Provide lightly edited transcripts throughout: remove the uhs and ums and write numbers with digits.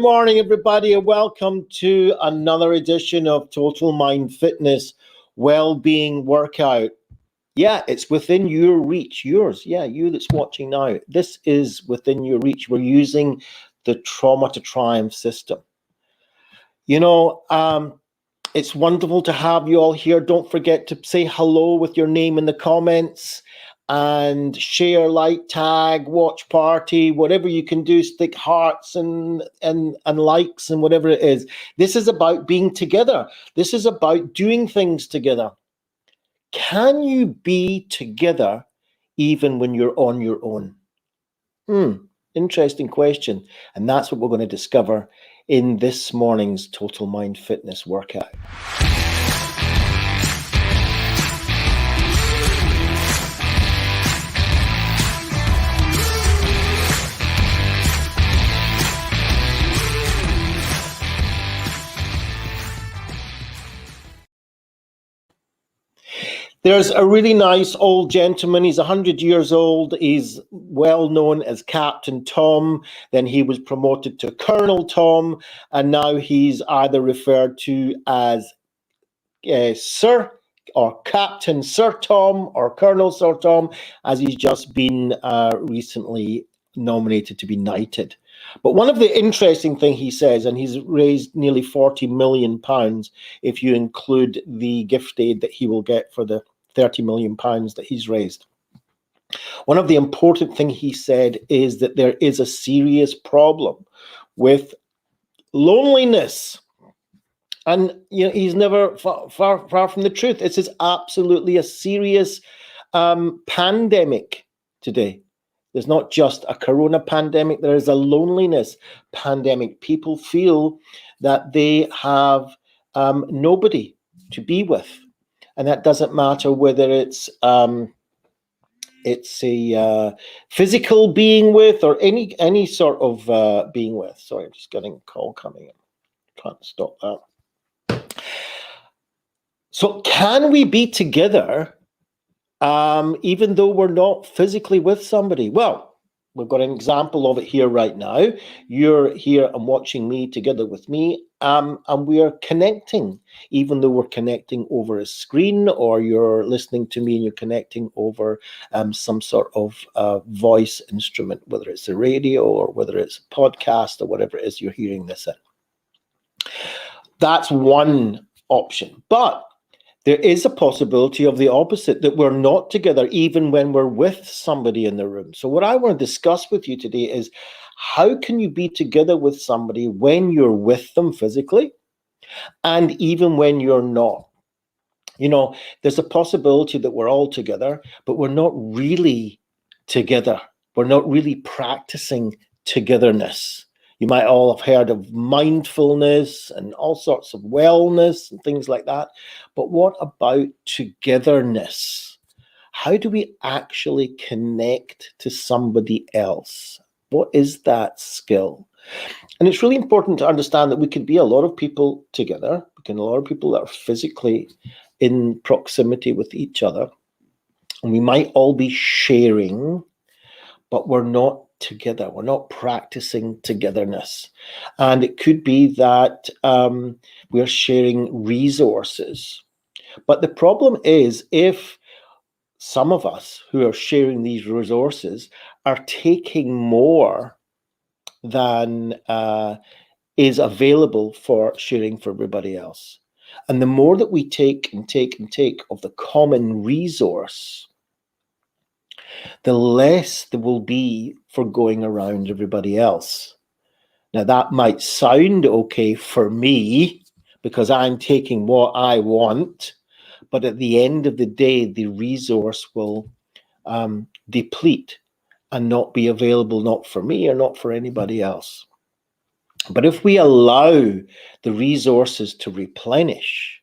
Good morning, everybody, and welcome to another edition of Total Mind Fitness Wellbeing Workout. Yeah, it's within your reach, yours. Yeah, you that's watching now. This is within your reach. We're using the Trauma to Triumph system. You know, it's wonderful to have you all here. Don't forget to say hello with your name in the comments and share, like, tag, watch party, whatever you can do, stick hearts and likes and whatever it is. This is about being together. This is about doing things together. Can you be together even when you're on your own? Interesting question. And that's what we're going to discover in this morning's Total Mind Fitness workout. There's a really nice old gentleman. He's 100 years old. He's well known as Captain Tom. Then he was promoted to Colonel Tom, and now he's either referred to as Sir or Captain Sir Tom or Colonel Sir Tom, as he's just been recently nominated to be knighted. But one of the interesting thing he says, and he's raised nearly £40 million if you include the gift aid that he will get for the £30 million that he's raised. One of the important thing he said is that there is a serious problem with loneliness. And you know, he's never far from the truth. This is absolutely a serious pandemic today. There's not just a corona pandemic, there is a loneliness pandemic. People feel that they have nobody to be with. And that doesn't matter whether it's a physical being with or any sort of being with. Sorry, I'm just getting a call coming in. Trying to stop that. So can we be together even though we're not physically with somebody? Well, we've got an example of it here right now. You're here and watching me together with me, and we are connecting, even though we're connecting over a screen, or you're listening to me and you're connecting over some sort of voice instrument, whether it's a radio or whether it's a podcast or whatever it is you're hearing this in. That's one option. But there is a possibility of the opposite, that we're not together even when we're with somebody in the room. So what I want to discuss with you today is, how can you be together with somebody when you're with them physically and even when you're not? You know, there's a possibility that we're all together, but we're not really together. We're not really practicing togetherness. You might all have heard of mindfulness and all sorts of wellness and things like that. But what about togetherness? How do we actually connect to somebody else? What is that skill? And it's really important to understand that we could be a lot of people together. We can a lot of people that are physically in proximity with each other. And we might all be sharing, but we're not together. We're not practicing togetherness. And it could be that we're sharing resources. But the problem is, if some of us who are sharing these resources are taking more than is available for sharing for everybody else. And the more that we take and take and take of the common resource, the less there will be for going around everybody else. Now, that might sound okay for me because I'm taking what I want, but at the end of the day, the resource will deplete and not be available, not for me or not for anybody else. But if we allow the resources to replenish,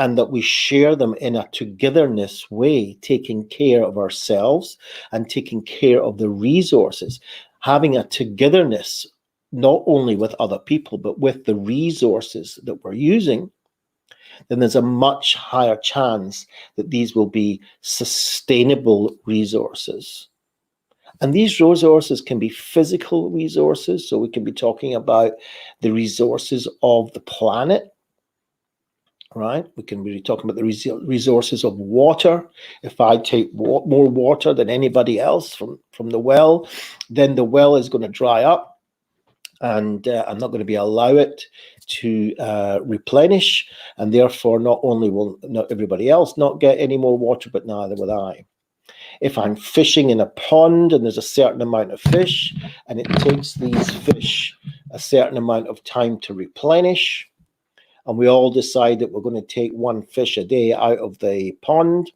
and that we share them in a togetherness way, taking care of ourselves and taking care of the resources, having a togetherness not only with other people, but with the resources that we're using, then there's a much higher chance that these will be sustainable resources. And these resources can be physical resources. So we can be talking about the resources of the planet, right? We can be talking about the resources of water. If I take more water than anybody else from the well, then the well is going to dry up, and I'm not going to be allow it to replenish, and therefore not only will not everybody else not get any more water, but neither will I. If I'm fishing in a pond and there's a certain amount of fish, and it takes these fish a certain amount of time to replenish, and we all decide that we're going to take one fish a day out of the pond,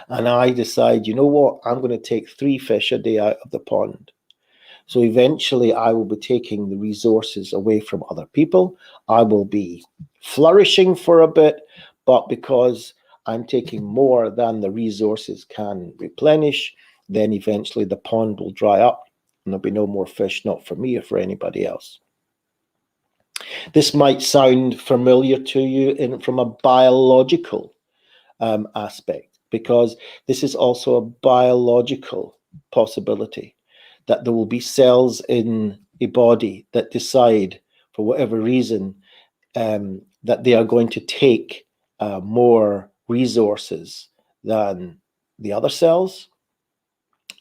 and I decide, you know what, I'm going to take 3 fish a day out of the pond. So eventually I will be taking the resources away from other people. I will be flourishing for a bit, but because I'm taking more than the resources can replenish, then eventually the pond will dry up and there'll be no more fish, not for me or for anybody else. This might sound familiar to you from a biological aspect, because this is also a biological possibility, that there will be cells in a body that decide, for whatever reason, that they are going to take more resources than the other cells.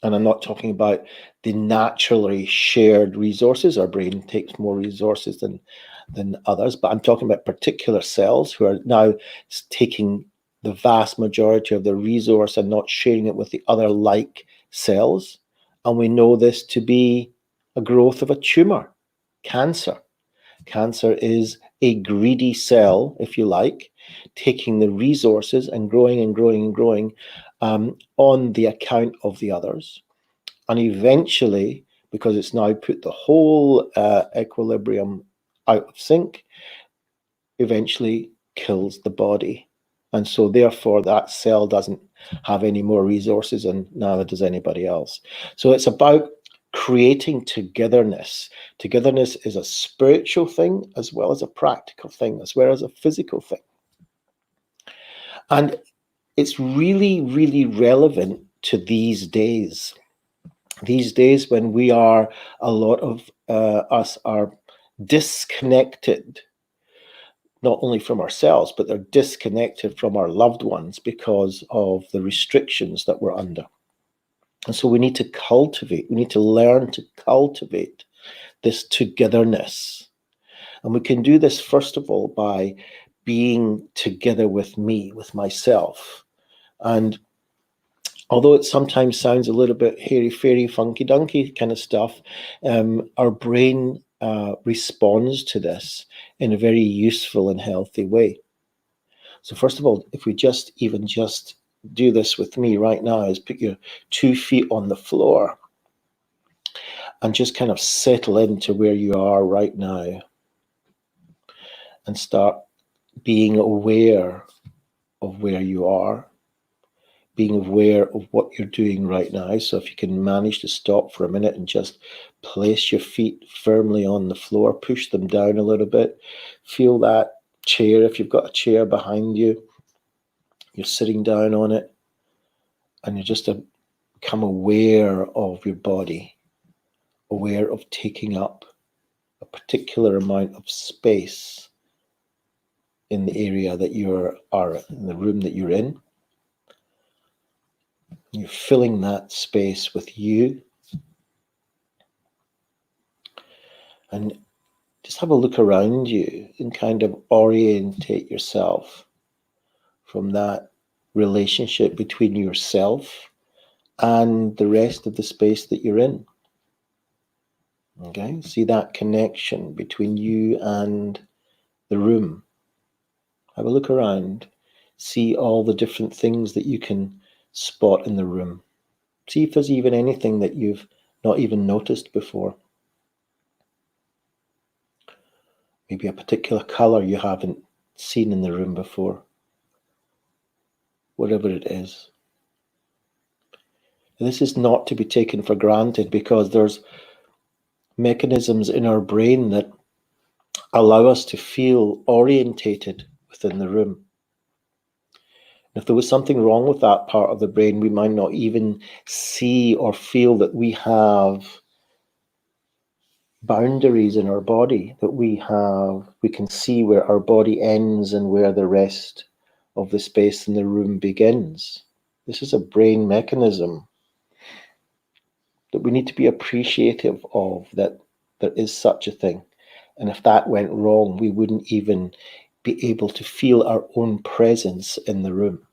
And I'm not talking about the naturally shared resources. Our brain takes more resources than others, but I'm talking about particular cells who are now taking the vast majority of the resource and not sharing it with the other like cells. And we know this to be a growth of a tumor, cancer. Cancer is a greedy cell, if you like, taking the resources and growing and growing and growing on the account of the others. And eventually, because it's now put the whole equilibrium out of sync, eventually kills the body. And so therefore that cell doesn't have any more resources, and neither does anybody else. So it's about creating togetherness. Togetherness is a spiritual thing as well as a practical thing, as well as a physical thing. And it's really, really relevant to these days. These days when we are, a lot of us are disconnected, not only from ourselves, but they're disconnected from our loved ones because of the restrictions that we're under. And so we need to learn to cultivate this togetherness. And we can do this, first of all, by being together with me, with myself. And although it sometimes sounds a little bit hairy-fairy, funky-dunky kind of stuff, our brain responds to this in a very useful and healthy way. So first of all, if we just do this with me right now, is put your 2 feet on the floor and just kind of settle into where you are right now and start being aware of where you are, being aware of what you're doing right now. So if you can manage to stop for a minute and just place your feet firmly on the floor, push them down a little bit, feel that chair. If you've got a chair behind you, you're sitting down on it, and you just become aware of your body, aware of taking up a particular amount of space in the area that you are in, the room that you're in. You're filling that space with you. And just have a look around you and kind of orientate yourself from that relationship between yourself and the rest of the space that you're in. Okay, see that connection between you and the room. Have a look around. See all the different things that you can spot in the room. See if there's even anything that you've not even noticed before. Maybe a particular color you haven't seen in the room before. Whatever it is. And this is not to be taken for granted, because there's mechanisms in our brain that allow us to feel orientated within the room. If there was something wrong with that part of the brain, we might not even see or feel that we have boundaries in our body, that we can see where our body ends and where the rest of the space in the room begins. This is a brain mechanism that we need to be appreciative of, that there is such a thing. And if that went wrong, we wouldn't even be able to feel our own presence in the room.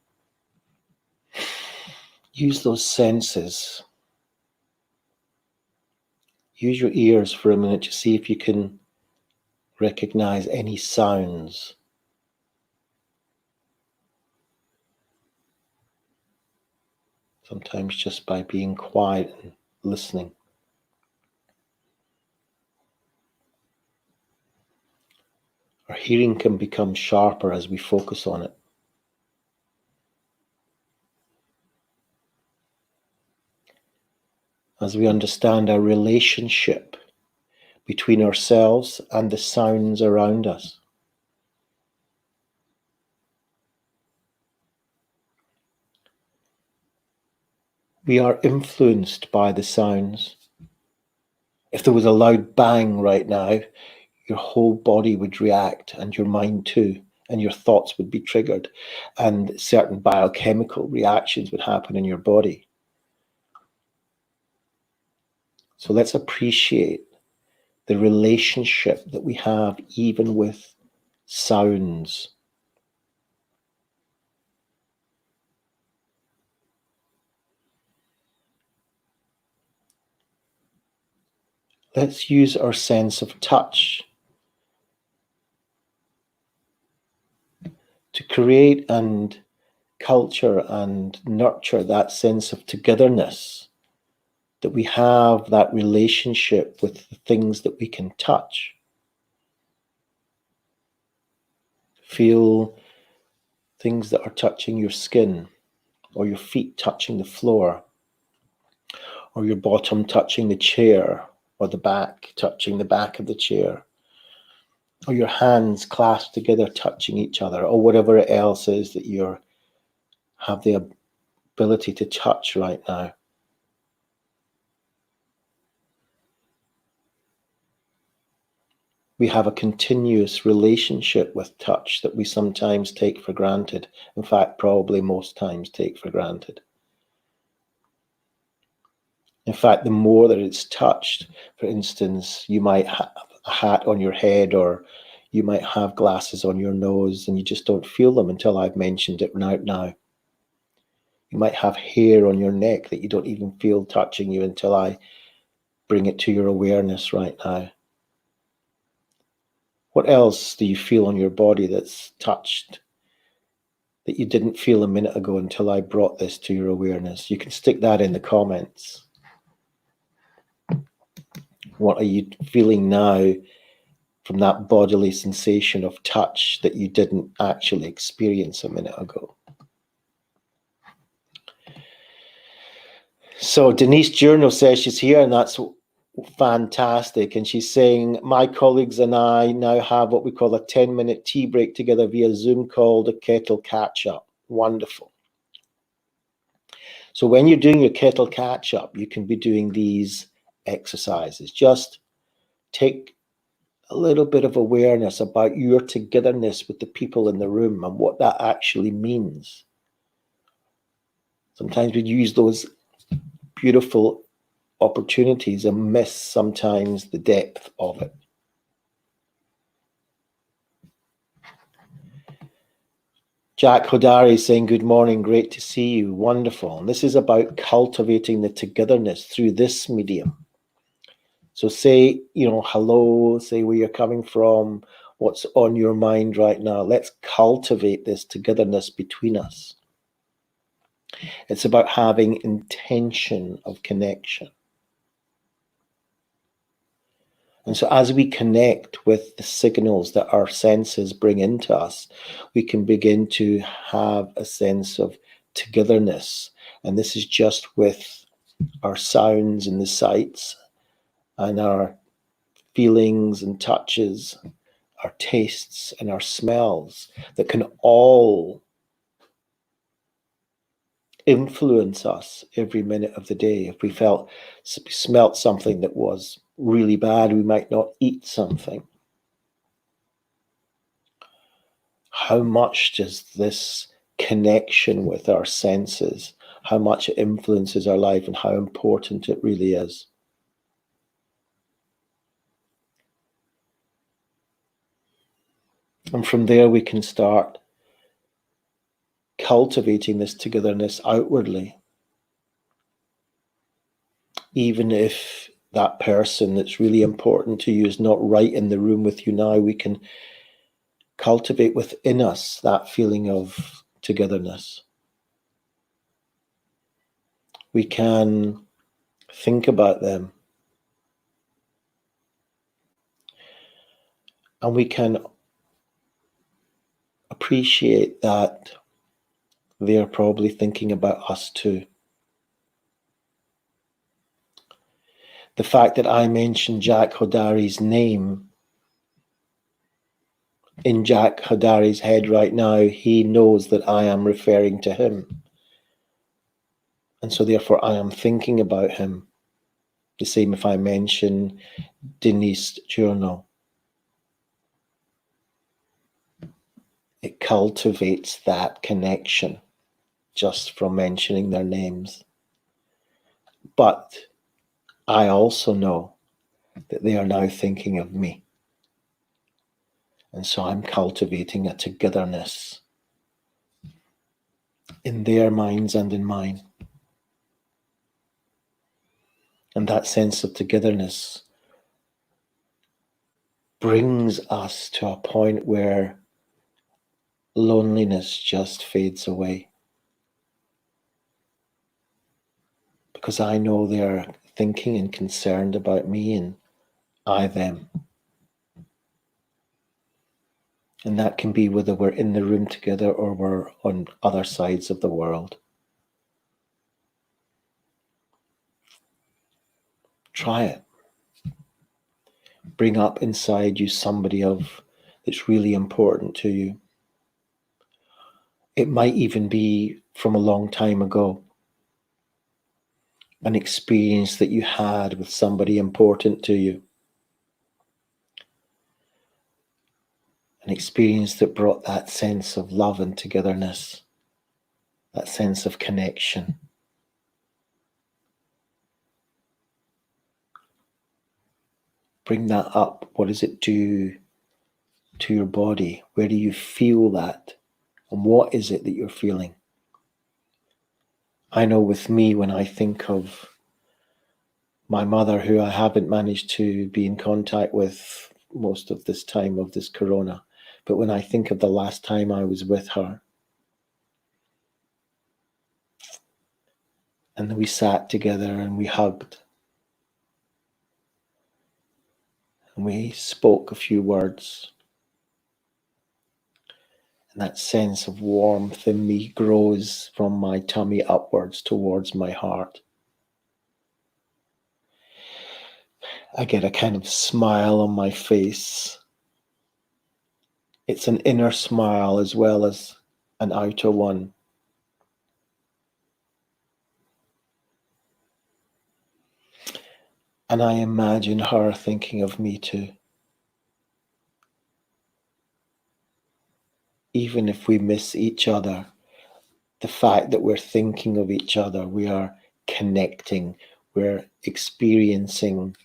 Use those senses. Use your ears for a minute to see if you can recognize any sounds. Sometimes just by being quiet and listening. Our hearing can become sharper as we focus on it. As we understand our relationship between ourselves and the sounds around us. We are influenced by the sounds. If there was a loud bang right now, your whole body would react, and your mind too, and your thoughts would be triggered, and certain biochemical reactions would happen in your body. So let's appreciate the relationship that we have even with sounds. Let's use our sense of touch to create and culture and nurture that sense of togetherness, that we have that relationship with the things that we can touch. Feel things that are touching your skin, or your feet touching the floor, or your bottom touching the chair, or the back touching the back of the chair, or your hands clasped together touching each other, or whatever else is that you have the ability to touch right now. We have a continuous relationship with touch that we sometimes take for granted. In fact, probably most times take for granted. In fact, the more that it's touched, for instance, you might have a hat on your head, or you might have glasses on your nose, and you just don't feel them until I've mentioned it right now. You might have hair on your neck that you don't even feel touching you until I bring it to your awareness right now. What else do you feel on your body that's touched that you didn't feel a minute ago until I brought this to your awareness? You can stick that in the comments. What are you feeling now from that bodily sensation of touch that you didn't actually experience a minute ago? So Denise Journal says she's here, and that's fantastic. And she's saying, my colleagues and I now have what we call a 10-minute tea break together via Zoom called a kettle catch-up. Wonderful. So when you're doing your kettle catch-up, you can be doing these exercises. Just take a little bit of awareness about your togetherness with the people in the room and what that actually means. Sometimes we use those beautiful opportunities and miss sometimes the depth of it. Jack Hodari saying, good morning, great to see you, wonderful. And this is about cultivating the togetherness through this medium. So say, hello, say where you're coming from, what's on your mind right now. Let's cultivate this togetherness between us. It's about having intention of connection. And so as we connect with the signals that our senses bring into us, we can begin to have a sense of togetherness. And this is just with our sounds and the sights, and our feelings and touches, our tastes and our smells, that can all influence us every minute of the day. If we smelt something that was really bad, we might not eat something. How much does this connection with our senses, how much it influences our life and how important it really is? And from there we can start cultivating this togetherness outwardly. Even if that person that's really important to you is not right in the room with you now, we can cultivate within us that feeling of togetherness. We can think about them, and we can appreciate that they are probably thinking about us too. The fact that I mentioned Jack Hodari's name in Jack Hodari's head right now, he knows that I am referring to him. And so therefore I am thinking about him. The same if I mention Denise Journal. It cultivates that connection just from mentioning their names. But I also know that they are now thinking of me. And so I'm cultivating a togetherness in their minds and in mine. And that sense of togetherness brings us to a point where loneliness just fades away. Because I know they're thinking and concerned about me and I them. And that can be whether we're in the room together or we're on other sides of the world. Try it. Bring up inside you somebody that's really important to you. It might even be from a long time ago. An experience that you had with somebody important to you. An experience that brought that sense of love and togetherness. That sense of connection. Bring that up. What does it do to your body? Where do you feel that? And what is it that you're feeling? I know with me, when I think of my mother, who I haven't managed to be in contact with most of this time of this corona, but when I think of the last time I was with her, and we sat together and we hugged, and we spoke a few words, and that sense of warmth in me grows from my tummy upwards towards my heart. I get a kind of smile on my face. It's an inner smile as well as an outer one. And I imagine her thinking of me too. Even if we miss each other, the fact that we're thinking of each other, we are connecting, we're experiencing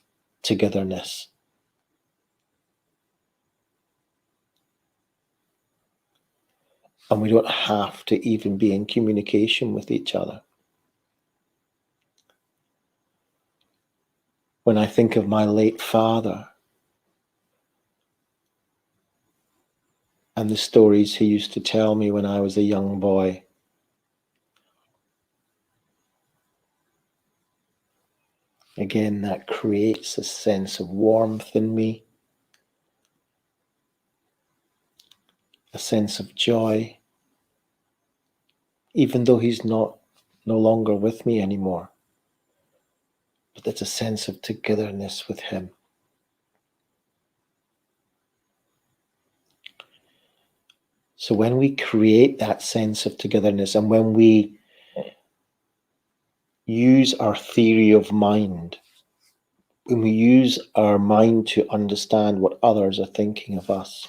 togetherness. And we don't have to even be in communication with each other. When I think of my late father and the stories he used to tell me when I was a young boy, again, that creates a sense of warmth in me, a sense of joy, even though he's no longer with me anymore. But there's a sense of togetherness with him. So when we create that sense of togetherness, and when we use our theory of mind, when we use our mind to understand what others are thinking of us,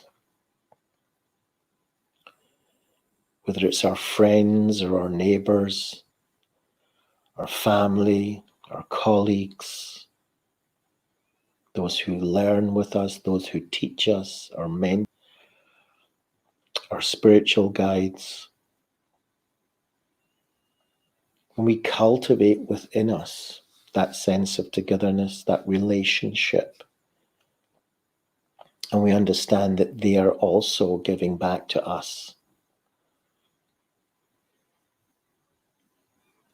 whether it's our friends or our neighbours, our family, our colleagues, those who learn with us, those who teach us, our mentors, our spiritual guides, when we cultivate within us that sense of togetherness, that relationship, and we understand that they are also giving back to us,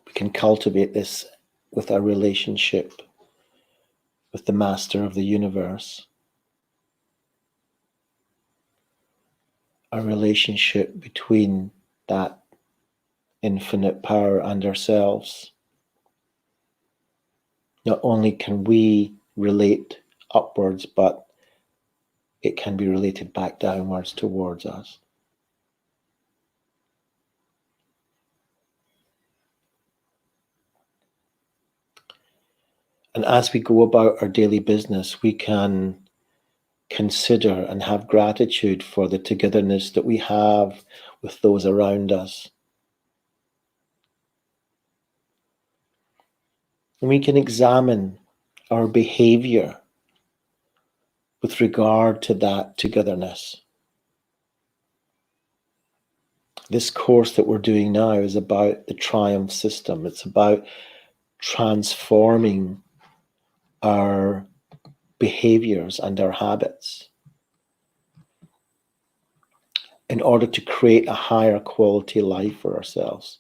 we can cultivate this with our relationship with the Master of the universe, our relationship between that infinite power and ourselves. Not only can we relate upwards, but it can be related back downwards towards us. And as we go about our daily business, we can consider and have gratitude for the togetherness that we have with those around us. And we can examine our behavior with regard to that togetherness. This course that we're doing now is about the T.R.I.U.M.P. system. It's about transforming our behaviors and our habits in order to create a higher quality life for ourselves.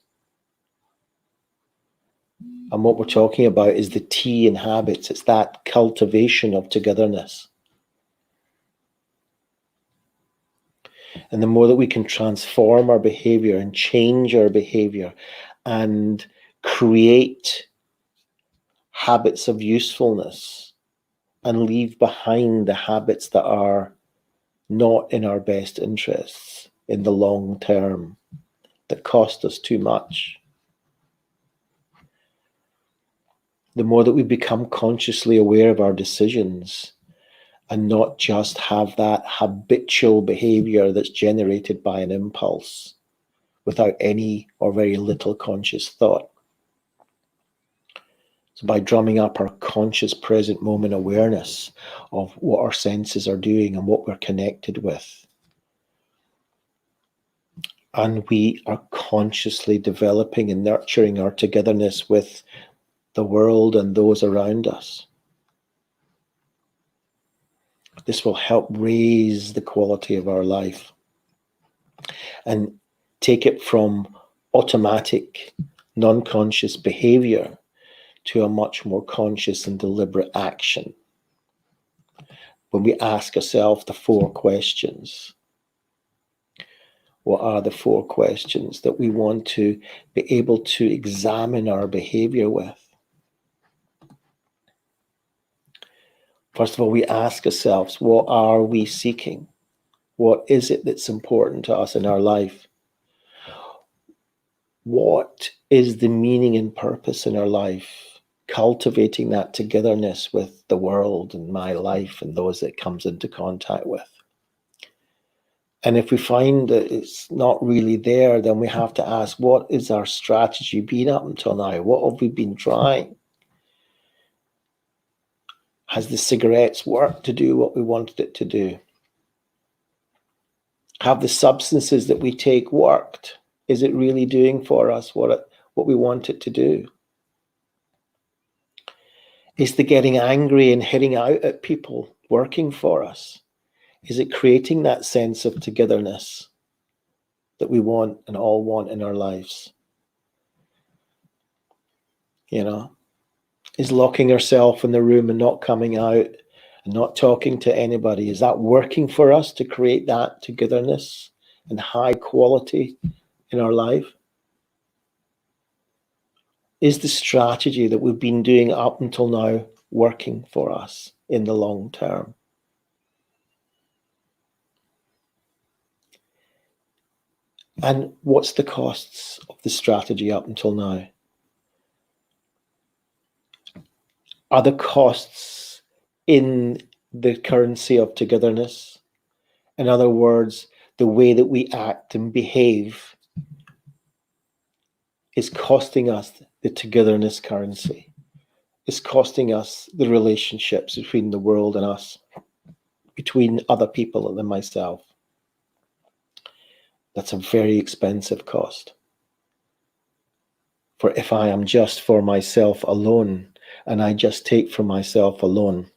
And what we're talking about is the T in habits. It's that cultivation of togetherness. And the more that we can transform our behavior and change our behavior and create habits of usefulness and leave behind the habits that are not in our best interests in the long term, that cost us too much, the more that we become consciously aware of our decisions and not just have that habitual behavior that's generated by an impulse without any or very little conscious thought. So by drumming up our conscious present moment awareness of what our senses are doing and what we're connected with, and we are consciously developing and nurturing our togetherness with the world and those around us, this will help raise the quality of our life and take it from automatic, non-conscious behavior to a much more conscious and deliberate action. When we ask ourselves the 4 questions, what are the 4 questions that we want to be able to examine our behavior with? First of all, we ask ourselves, what are we seeking? What is it that's important to us in our life? What is the meaning and purpose in our life? Cultivating that togetherness with the world and my life and those that it comes into contact with. And if we find that it's not really there, then we have to ask, what is our strategy been up until now? What have we been trying? Has the cigarettes worked to do what we wanted it to do? Have the substances that we take worked? Is it really doing for us what we want it to do? Is the getting angry and hitting out at people working for us? Is it creating that sense of togetherness that we want and all want in our lives? You know, is locking ourselves in the room and not coming out and not talking to anybody, is that working for us to create that togetherness and high quality in our life? Is the strategy that we've been doing up until now working for us in the long term? And what's the costs of the strategy up until now? are the costs in the currency of togetherness. In other words, the way that we act and behave is costing us the togetherness currency. It's costing us the relationships between the world and us, between other people and myself. That's a very expensive cost. For if I am just for myself alone, and I just take for myself alone,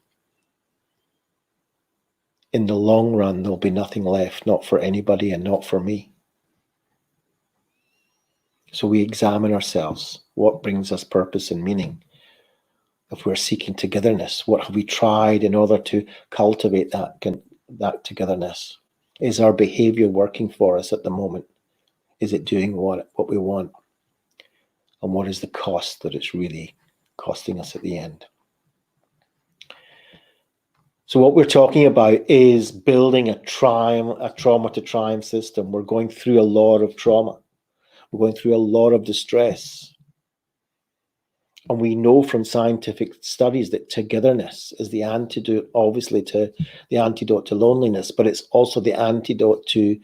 in the long run, there'll be nothing left, not for anybody and not for me. So we examine ourselves. What brings us purpose and meaning? If we're seeking togetherness, what have we tried in order to cultivate that togetherness? Is our behavior working for us at the moment? Is it doing what we want? And what is the cost that it's really costing us at the end? So what we're talking about is building a trauma to triumph system. We're going through a lot of trauma. We're going through a lot of distress. And we know from scientific studies that togetherness is the antidote, obviously, to the antidote to loneliness, but it's also the antidote to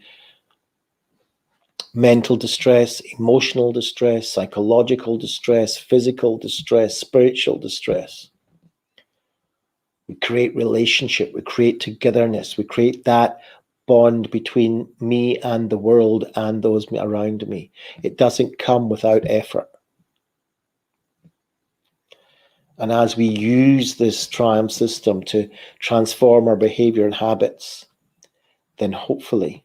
mental distress, emotional distress, psychological distress, physical distress, spiritual distress. We create relationship, we create togetherness, we create that bond between me and the world and those around me. It doesn't come without effort. And as we use this T.R.I.U.M.P system to transform our behavior and habits, then hopefully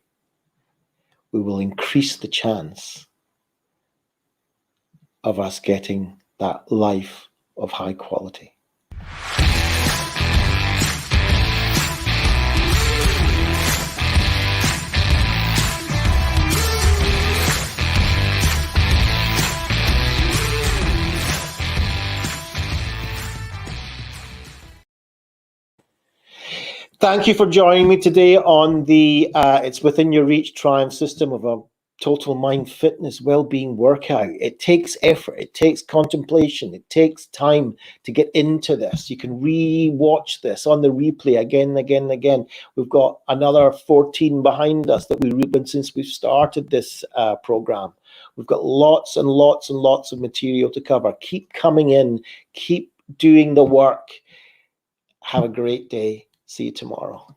we will increase the chance of us getting that life of high quality. Thank you for joining me today on the It's Within Your Reach T.R.I.U.M.P system of a total mind fitness well-being workout. It takes effort, it takes contemplation, it takes time to get into this. You can re-watch this on the replay again and again and again. We've got another 14 behind us that we've been since we've started this program. We've got lots and lots and lots of material to cover. Keep coming in, keep doing the work. Have a great day. See you tomorrow.